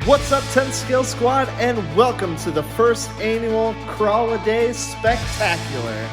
What's up, 10 Skill Squad, and welcome to the first annual Crawliday Spectacular.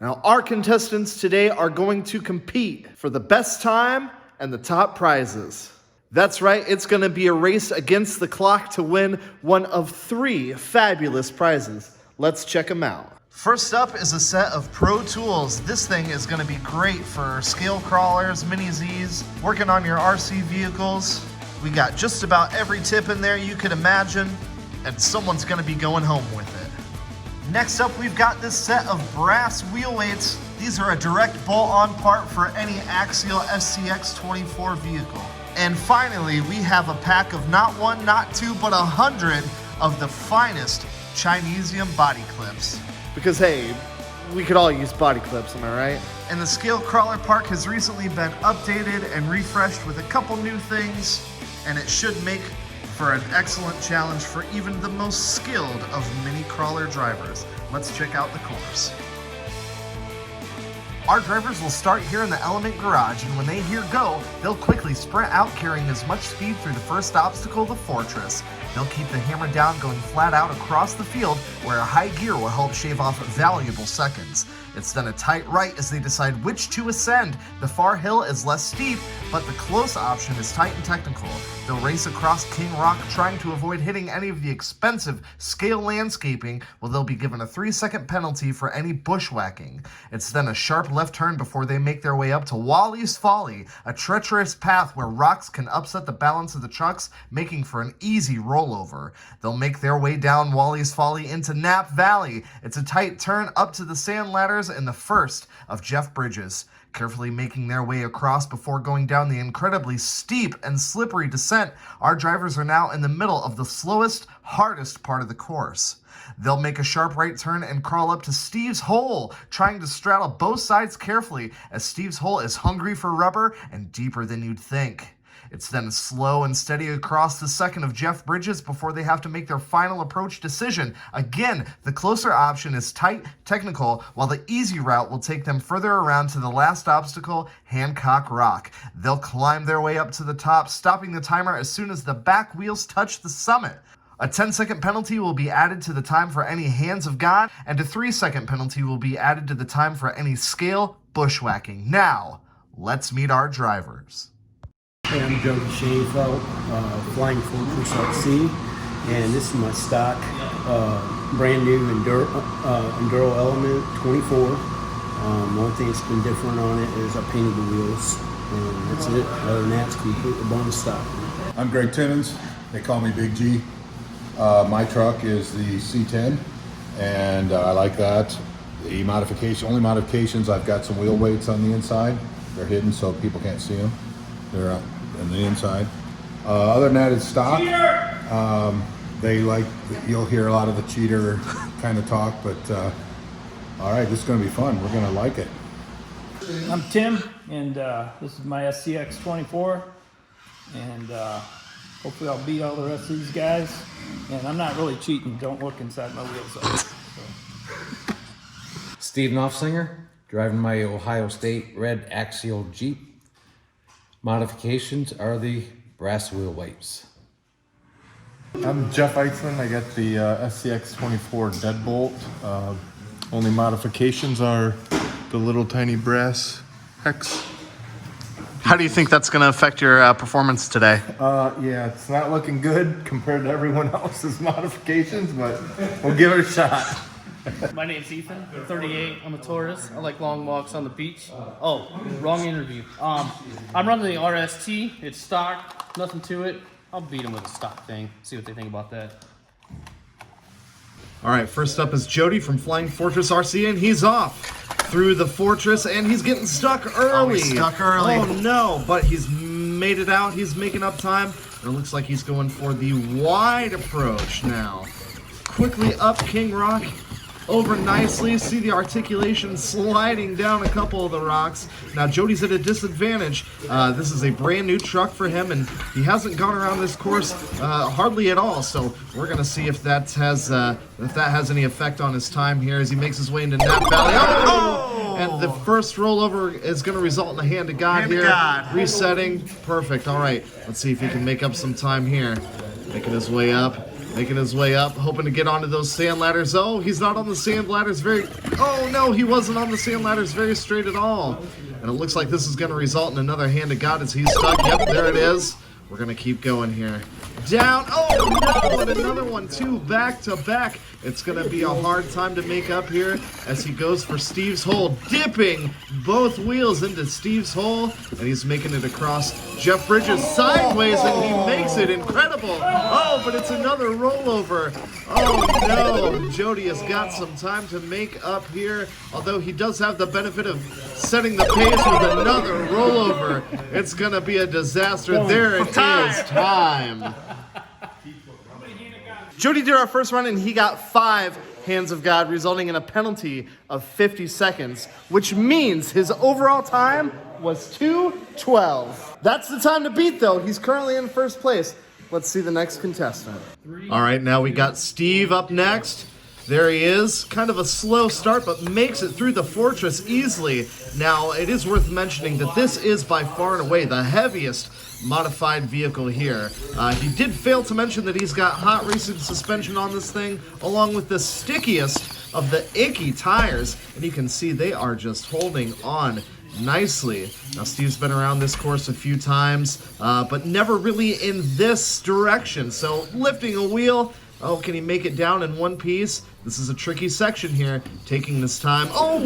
Now, our contestants today are going to compete for the best time and the top prizes. That's right, it's going to be a race against the clock to win one of 3 fabulous prizes. Let's check them out. First up is a set of Pro Tools. This thing is going to be great for scale crawlers, mini Zs, working on your RC vehicles. We got just about every tip in there you could imagine, and someone's going to be going home with it. Next up, we've got this set of brass wheel weights. These are a direct bolt-on part for any axial SCX24 vehicle. And finally, we have a pack of not 1, not 2, but 100 of the finest Chinesium body clips. Because hey, we could all use body clips, am I right? And the scale crawler park has recently been updated and refreshed with a couple new things, and it should make for an excellent challenge for even the most skilled of mini crawler drivers. Let's check out the course. Our drivers will start here in the Element Garage, and when they hear go, they'll quickly sprint out carrying as much speed through the first obstacle, the Fortress. They'll keep the hammer down, going flat out across the field, where a high gear will help shave off valuable seconds. It's then a tight right as they decide which to ascend. The far hill is less steep, but the close option is tight and technical. They'll race across King Rock, trying to avoid hitting any of the expensive scale landscaping, while they'll be given a 3-second penalty for any bushwhacking. It's then a sharp left turn before they make their way up to Wally's Folly, a treacherous path where rocks can upset the balance of the trucks, making for an easy rollover. They'll make their way down Wally's Folly into Nap Valley. It's a tight turn up to the sand ladders in the first of Jeff Bridges. Carefully making their way across before going down the incredibly steep and slippery descent, our drivers are now in the middle of the slowest, hardest part of the course. They'll make a sharp right turn and crawl up to Steve's Hole, trying to straddle both sides carefully, as Steve's Hole is hungry for rubber and deeper than you'd think. It's then slow and steady across the second of Jeff Bridges before they have to make their final approach decision. Again, the closer option is tight, technical, while the easy route will take them further around to the last obstacle, Hancock Rock. They'll climb their way up to the top, stopping the timer as soon as the back wheels touch the summit. A 10-second penalty will be added to the time for any Hands of God, and a 3-second penalty will be added to the time for any scale bushwhacking. Now, let's meet our drivers. Hey, I'm Joe Schaefeld, Flying Fortress RC, and this is my stock brand new Enduro Element 24. One thing that's been different on it is I painted the wheels, and that's it. Other than that, it's completely bonus stock. I'm Greg Timmons. They call me Big G. My truck is the C10, and I like that. The only modifications, I've got some wheel weights on the inside. They're hidden so people can't see them. They're on the inside. Other than that, it's stock. You'll hear a lot of the cheater kind of talk, but all right, this is going to be fun. We're going to like it. I'm Tim, and this is my SCX24, and hopefully I'll beat all the rest of these guys. And I'm not really cheating. Don't look inside my wheels. So. Steve Knopfsinger, driving my Ohio State red axial Jeep. Modifications are the brass wheel weights. I'm Jeff Eichman. I got the SCX24 deadbolt. Only modifications are the little tiny brass hex. How do you think that's going to affect your performance today? Yeah, it's not looking good compared to everyone else's modifications, but we'll give it a shot. My name's Ethan. I'm 38. I'm a tourist. I like long walks on the beach. Oh, wrong interview. I'm running the RST. It's stock. Nothing to it. I'll beat them with a stock thing. See what they think about that. All right, first up is Jody from Flying Fortress RC, and he's off through the Fortress, and he's getting stuck early. Oh, he's stuck early. Oh, no, but he's made it out. He's making up time. It looks like he's going for the wide approach now. Quickly up King Rock. Over nicely. See the articulation sliding down a couple of the rocks. Now Jody's at a disadvantage. This is a brand new truck for him, and he hasn't gone around this course hardly at all. So we're gonna see if that has any effect on his time here as he makes his way into Nap Valley. Oh! And the first rollover is gonna result in a hand to God here. Resetting. Perfect. All right. Let's see if he can make up some time here. Making his way up. Making his way up, hoping to get onto those sand ladders. Oh, he's not on the sand ladders oh no, he wasn't on the sand ladders very straight at all. And it looks like this is gonna result in another hand to God as he's stuck. Yep, there it is. We're gonna keep going here. Down, oh no, and another one too, back to back. It's gonna be a hard time to make up here as he goes for Steve's hole, dipping both wheels into Steve's hole, and he's making it across Jeff Bridges sideways, and he makes it. Incredible. Oh, but it's another rollover. Oh no, Jody has got some time to make up here, although he does have the benefit of setting the pace with another rollover. It's gonna be a disaster. There it is, time. Jody did our first run and he got 5 hands of God, resulting in a penalty of 50 seconds, which means his overall time was 2:12. That's the time to beat though. He's currently in first place. Let's see the next contestant. All right, now we got Steve up next. There he is, kind of a slow start, but makes it through the fortress easily. Now, it is worth mentioning that this is by far and away the heaviest modified vehicle here. He did fail to mention that he's got hot racing suspension on this thing, along with the stickiest of the icky tires, and you can see they are just holding on nicely. Now Steve's been around this course a few times, but never really in this direction. So lifting a wheel, oh, can he make it down in one piece? This is a tricky section here, taking this time. Oh,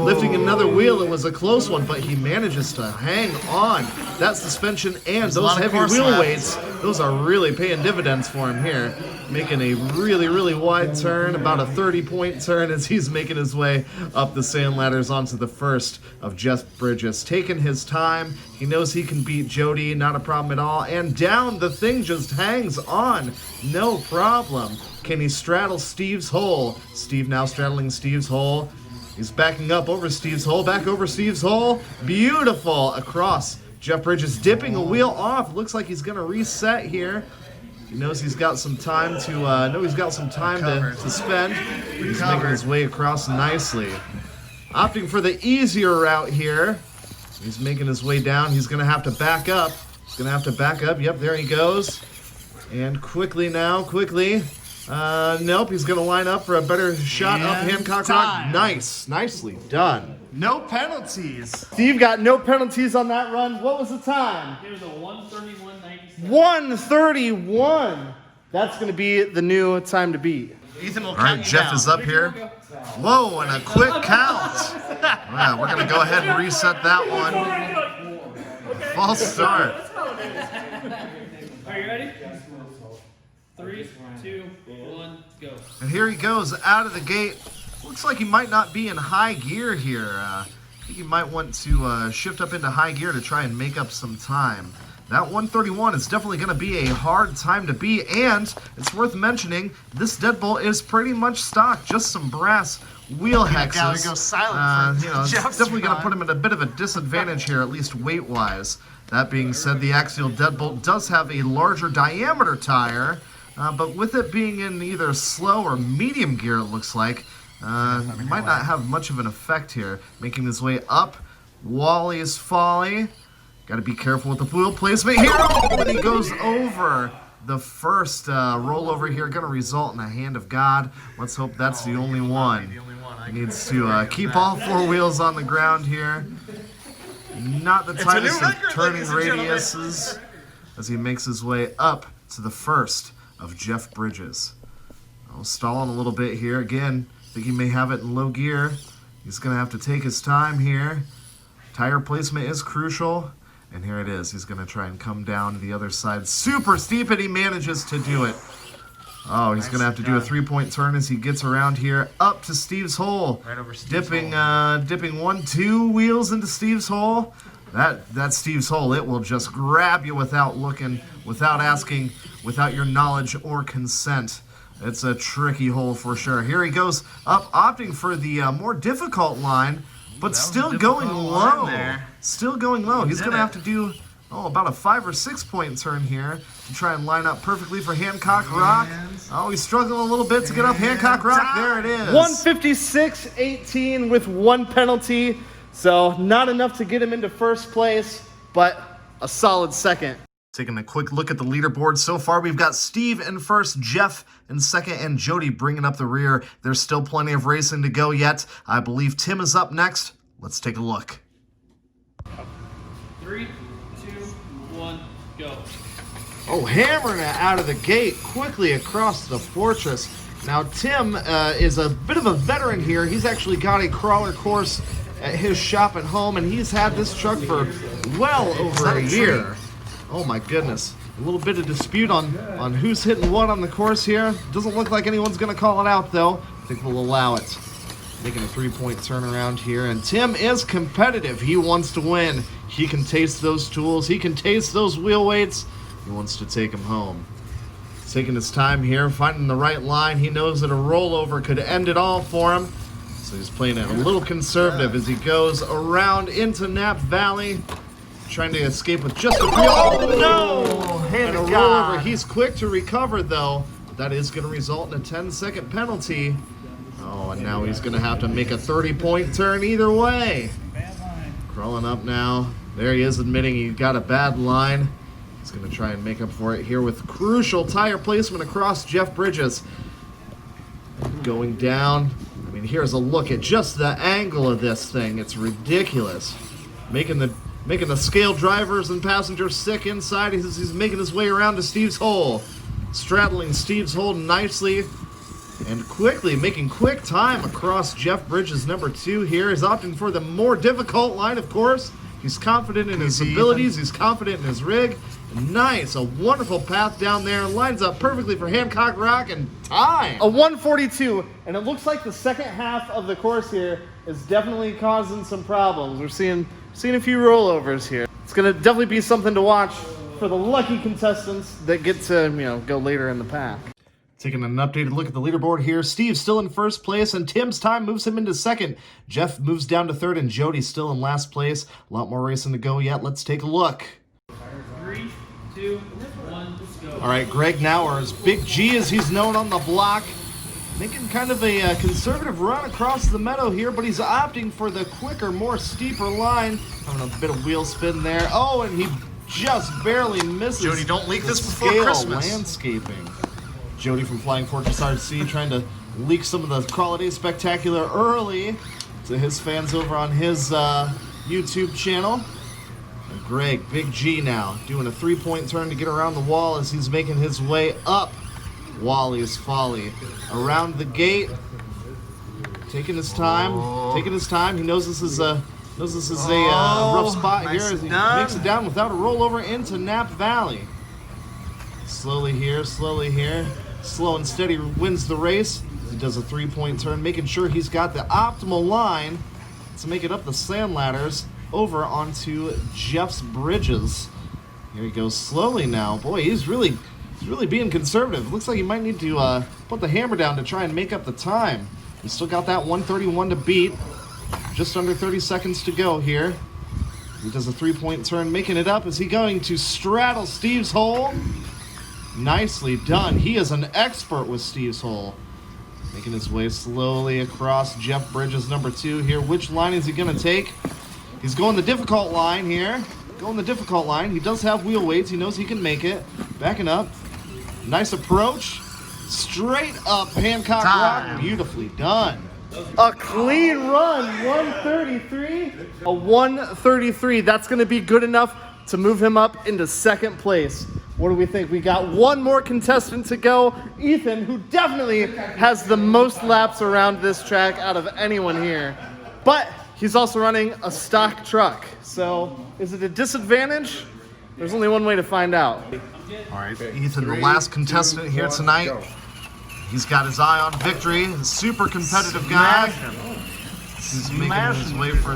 lifting another wheel. It was a close one, but he manages to hang on. That suspension and those heavy wheel weights, those are really paying dividends for him here. Making a really, really wide turn, about a 30-point turn as he's making his way up the sand ladders onto the first of Jeff Bridges. Taking his time. He knows he can beat Jody, not a problem at all. And down, the thing just hangs on. No problem. Can he straddle Steve's hole? Steve now straddling Steve's hole. He's backing up over Steve's hole, back over Steve's hole. Beautiful across. Jeff Bridges dipping a wheel off. Looks like he's gonna reset here. He knows he's got some time to spend. He's making his way across nicely. Opting for the easier route here. He's making his way down. He's gonna have to back up. Yep, there he goes. And quickly now, nope, he's gonna line up for a better shot up Hancock Rock. Nice, nicely done. No penalties. Steve got no penalties on that run. What was the time? It was a 1:31.97. 1:31. That's gonna be the new time to beat. Ethan will All right, Jeff is up here. Whoa, and a quick count. Yeah, we're gonna go ahead and reset that one. False start. Are you ready? 3, 2, 1, go. And here he goes out of the gate. Looks like he might not be in high gear here. I think he might want to shift up into high gear to try and make up some time. That 1:31 is definitely going to be a hard time to beat, and it's worth mentioning this deadbolt is pretty much stock, just some brass wheel hexes. Go silent it's definitely going to put him at a bit of a disadvantage here, at least weight-wise. That being said, the axial deadbolt does have a larger diameter tire, but with it being in either slow or medium gear, it looks like, might not have much of an effect here. Making his way up, Wally's Folly. Got to be careful with the wheel placement here. Oh, and he goes over the first rollover here. Going to result in a hand of God. Let's hope that's the only one. He needs to keep all 4 wheels on the ground here. Not the tightest of turning radiuses as he makes his way up to the first of Jeff Bridges. Stalling a little bit here. Again, I think he may have it in low gear. He's going to have to take his time here. Tire placement is crucial. And here it is. He's going to try and come down to the other side. Super steep, and he manages to do it. Oh, he's going to have to do a 3-point turn as he gets around here up to Steve's hole. Right over Steve's dipping 2 wheels into Steve's hole. That Steve's hole, it will just grab you without looking, without asking, without your knowledge or consent. It's a tricky hole for sure. Here he goes up, opting for the more difficult line, but still going low. Still going low. He's going to have to do about a 5 or 6 point turn here to try and line up perfectly for Hancock Rock. Oh, he's struggling a little bit to get up Hancock Rock. There it is. 156.18 with 1 penalty. So not enough to get him into first place, but a solid second. Taking a quick look at the leaderboard so far, we've got Steve in first, Jeff in second, and Jody bringing up the rear. There's still plenty of racing to go yet. I believe Tim is up next. Let's take a look. 3, 2, 1, go. Oh, hammering it out of the gate quickly across the fortress. Now, Tim is a bit of a veteran here. He's actually got a crawler course at his shop at home, and he's had this truck for well over a year. Oh my goodness. A little bit of dispute on who's hitting what on the course here. Doesn't look like anyone's going to call it out, though. I think we'll allow it. Making a 3-point turnaround here, and Tim is competitive. He wants to win. He can taste those tools. He can taste those wheel weights. He wants to take them home. Taking his time here, finding the right line. He knows that a rollover could end it all for him. So he's playing it a little conservative as he goes around into Nap Valley, trying to escape with just a and a rollover. He's quick to recover, though. But that is going to result in a 10-second penalty. Oh, and now he's going to have to make a 30-point turn either way. Crawling up now. There he is, admitting he got a bad line. He's going to try and make up for it here with crucial tire placement across Jeff Bridges. Going down. I mean, here's a look at just the angle of this thing. It's ridiculous. Making the scale drivers and passengers sick inside as he's making his way around to Steve's hole. Straddling Steve's hole nicely and quickly, making quick time across Jeff Bridges' number 2 here. He's opting for the more difficult line, of course. He's confident in his abilities. He's confident in his rig. Nice, a wonderful path down there. Lines up perfectly for Hancock Rock, and time. A 142, and it looks like the second half of the course here is definitely causing some problems. We're seeing a few rollovers here. It's going to definitely be something to watch for the lucky contestants that get to, go later in the pack. Taking an updated look at the leaderboard here. Steve's still in first place, and Tim's time moves him into second. Jeff moves down to third, and Jody's still in last place. A lot more racing to go yet. Let's take a look. 3, 2, 1, let's go. All right, Greg Nowers, Big G as he's known on the block, making kind of a conservative run across the meadow here, but he's opting for the quicker, more steeper line. Having a bit of wheel spin there. Oh, and he just barely misses. Jody, don't leak this before scale Christmas. Landscaping. Jody from Flying Fortress RC trying to leak some of the Crawliday Spectacular early to his fans over on his YouTube channel. And Greg, Big G now, doing a 3-point turn to get around the wall as he's making his way up Wally's Folly. Around the gate, taking his time, He knows this is a rough spot here as he makes it down without a rollover into Nap Valley. Slowly here. Slow and steady wins the race. He does a 3-point turn, making sure he's got the optimal line to make it up the sand ladders over onto Jeff's Bridges. Here he goes slowly now. Boy, he's really being conservative. Looks like he might need to put the hammer down to try and make up the time. He's still got that 131 to beat. Just under 30 seconds to go here. He does a 3-point turn, making it up. Is he going to straddle Steve's hole? Nicely done. He is an expert with Steve's hole. Making his way slowly across Jeff Bridges' number 2 here. Which line is he going to take? He's going the difficult line here. He does have wheel weights. He knows he can make it. Backing up. Nice approach. Straight up Hancock Rock. Beautifully done. A clean run, 133. A 133. That's going to be good enough to move him up into second place. What do we think? We got one more contestant to go. Ethan, who definitely has the most laps around this track out of anyone here. But he's also running a stock truck. So is it a disadvantage? There's only one way to find out. All right, Ethan, the last contestant here tonight. He's got his eye on victory. A super competitive guy. He's making his way for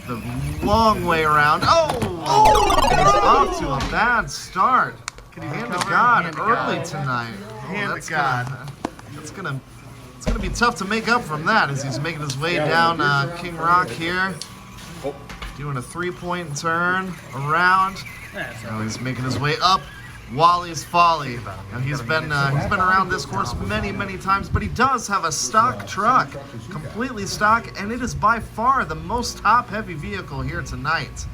the long way around. Oh! And he's off to a bad start. Hand to God early tonight. Hand to God. It's gonna be tough to make up from that as he's making his way down King Rock here. Doing a 3-point turn around. Now he's making his way up Wally's Folly. Now he's been around this course many times, but he does have a stock truck, completely stock, and it is by far the most top-heavy vehicle here tonight.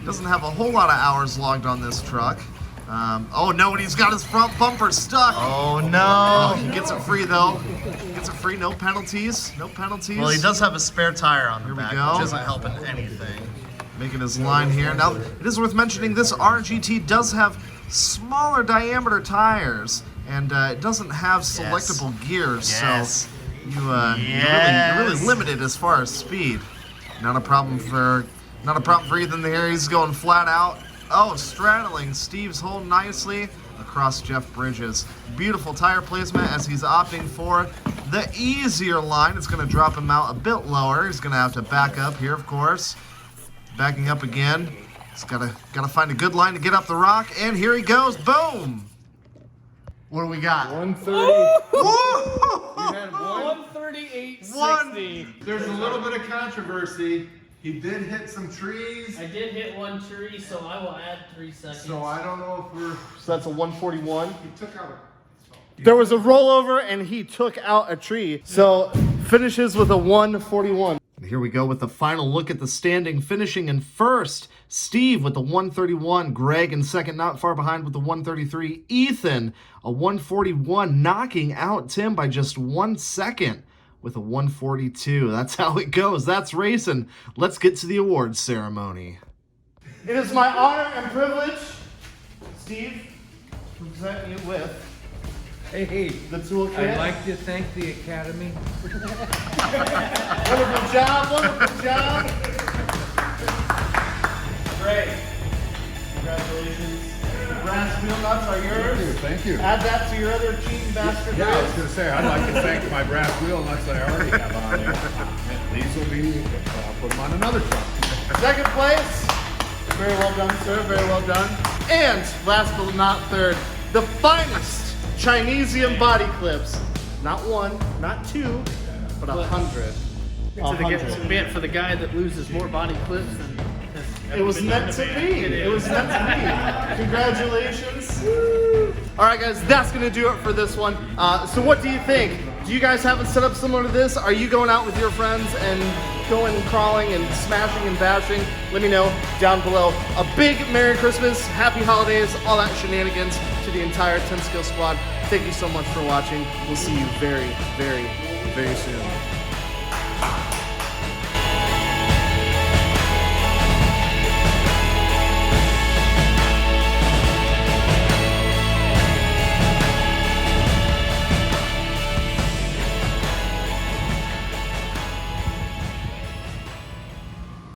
Doesn't have a whole lot of hours logged on this truck. Oh no, and he's got his front bumper stuck. Oh no. He gets it free though. Gets it free, no penalties. No penalties. Well, he does have a spare tire on the Here we back, go. which isn't helping anything. Making his line here. Now, it is worth mentioning this RGT does have smaller diameter tires, and it doesn't have selectable gears, Yes. so you're really limited as far as speed. Not a problem for Ethan here. He's going flat out. Oh, straddling Steve's hole nicely across Jeff Bridges. Beautiful tire placement as he's opting for the easier line. It's going to drop him out a bit lower. He's going to have to back up here, of course. Backing up again. He's got to find a good line to get up the rock, and here he goes. Boom! What do we got? 130. Whoa! You had one. 138.60. There's a little bit of controversy. He did hit some trees, I did hit one tree, so I will add 3 seconds. so I don't know if we're. So that's a 141. He took out There was a rollover and he took out a tree. So finishes with a 141. Here we go with the final look at the standing. Finishing in first, Steve with the 131. Greg in second, not far behind with the 133. Ethan, a 141, knocking out Tim by just 1 second with a 142. That's how it goes. That's racing. Let's get to the awards ceremony. It is my honor and privilege, Steve, to present you with Hey, the toolkit. I'd like to thank the Academy. Wonderful job, wonderful job. Great. Congratulations. Brass wheel nuts are yours. Thank you. Add that to your other cheating bastard. Yeah, I was going to say, I'd like to thank my brass wheel nuts that I already have on there. And these will be, I'll put them on another truck. Second place. Very well done, sir. Very well done. And last but not third, the finest Chinesium body clips. Not one, not two, but 100. To get for the guy that loses more body clips than has It was been meant to known be. man. It was meant to be. Congratulations. All right, guys, that's going to do it for this one. So what do you think? Do you guys have a setup similar to this? Are you going out with your friends and going crawling and smashing and bashing? Let me know down below. A big Merry Christmas, Happy Holidays, all that shenanigans to the entire 10 Skill Squad. Thank you so much for watching. We'll see you very, very, very soon.